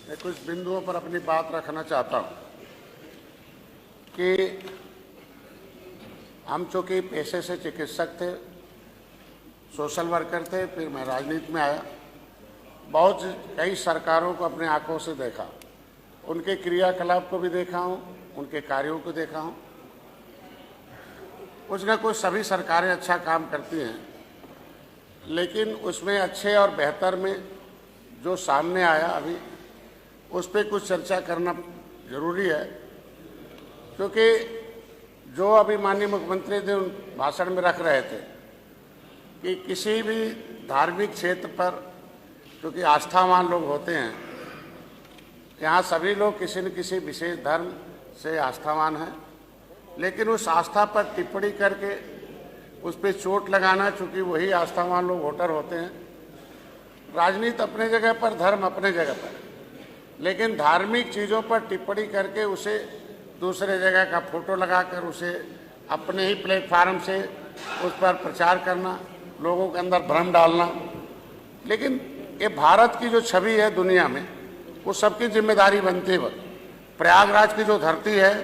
मैं कुछ बिंदुओं पर अपनी बात रखना चाहता हूं कि हम चूँकि पेशे से चिकित्सक थे, सोशल वर्कर थे, फिर मैं राजनीति में आया। कई सरकारों को अपने आंखों से देखा, उनके क्रियाकलाप को भी देखा हूं, उनके कार्यों को देखा हूं। कुछ ना कुछ सभी सरकारें अच्छा काम करती हैं, लेकिन उसमें अच्छे और बेहतर में जो सामने आया अभी उस पर कुछ चर्चा करना जरूरी है, क्योंकि जो अभी माननीय मुख्यमंत्री जी भाषण में रख रहे थे कि किसी भी धार्मिक क्षेत्र पर, क्योंकि आस्थावान लोग होते हैं, यहाँ सभी लोग किसी न किसी विशेष धर्म से आस्थावान हैं, लेकिन उस आस्था पर टिप्पणी करके उस पर चोट लगाना, चूँकि वही आस्थावान लोग वोटर होते हैं। राजनीति अपने जगह पर, धर्म अपने जगह पर, लेकिन धार्मिक चीज़ों पर टिप्पणी करके उसे दूसरे जगह का फोटो लगाकर उसे अपने ही प्लेटफार्म से उस पर प्रचार करना, लोगों के अंदर भ्रम डालना। लेकिन ये भारत की जो छवि है दुनिया में, वो सबकी जिम्मेदारी बनती है। प्रयागराज की जो धरती है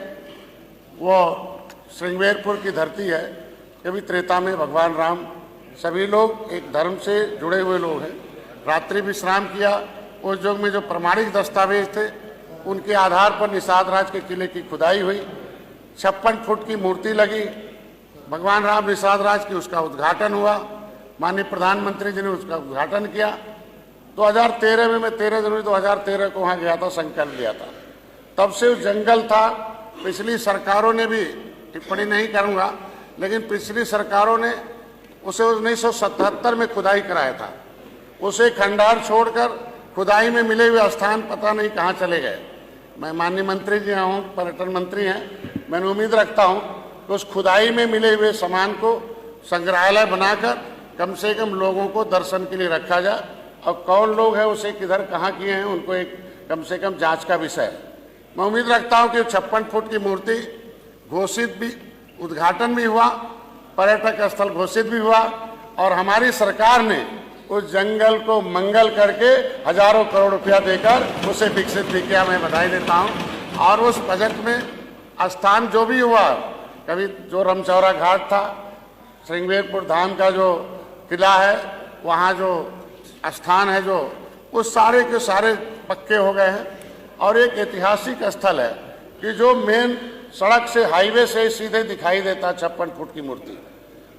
वो श्रृंगेरपुर की धरती है। कभी त्रेता में भगवान राम, सभी लोग एक धर्म से जुड़े हुए लोग हैं। रात्रि विश्राम किया, उस युग में जो प्रमाणिक दस्तावेज थे उनके आधार पर निषाद राज के किले की खुदाई हुई, 56 फुट की मूर्ति लगी, भगवान राम निषाद राज की, उसका उद्घाटन हुआ। माननीय प्रधानमंत्री जी ने उसका उद्घाटन किया 2013 में। मैं 13 जनवरी 2013 को वहाँ गया था, संकल्प लिया था। तब से उस जंगल था। पिछली सरकारों ने भी, टिप्पणी नहीं करूँगा, लेकिन पिछली सरकारों ने उसे 1977 में खुदाई कराया था। उसे खंडार छोड़कर खुदाई में मिले हुए स्थान पता नहीं कहाँ चले गए। मैं माननीय मंत्री जी हूँ, पर्यटन मंत्री हैं, मैंने उम्मीद रखता हूँ कि उस खुदाई में मिले हुए सामान को संग्रहालय बनाकर कम से कम लोगों को दर्शन के लिए रखा जाए, और कौन लोग हैं उसे किधर कहाँ किए हैं उनको एक कम से कम जांच का विषय है। मैं उम्मीद रखता हूँ कि 56 फुट की मूर्ति घोषित भी, उद्घाटन भी हुआ, पर्यटक स्थल घोषित भी हुआ, और हमारी सरकार ने उस जंगल को मंगल करके हजारों करोड़ रुपया देकर उसे विकसित भी किया। मैं बधाई देता हूँ। और उस बजट में स्थान जो भी हुआ, कभी जो रमचौरा घाट था, श्रृंगेरपुर धाम का जो किला है, वहाँ जो स्थान है, जो उस सारे के सारे पक्के हो गए हैं। और एक ऐतिहासिक स्थल है कि जो मेन सड़क से, हाईवे से सीधे दिखाई देता 56 फुट की मूर्ति।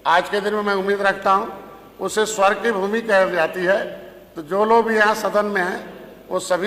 आज के दिन में मैं उम्मीद रखता हूँ उसे स्वर्ग की भूमि कही जाती है। तो जो लोग भी यहाँ सदन में हैं वो सभी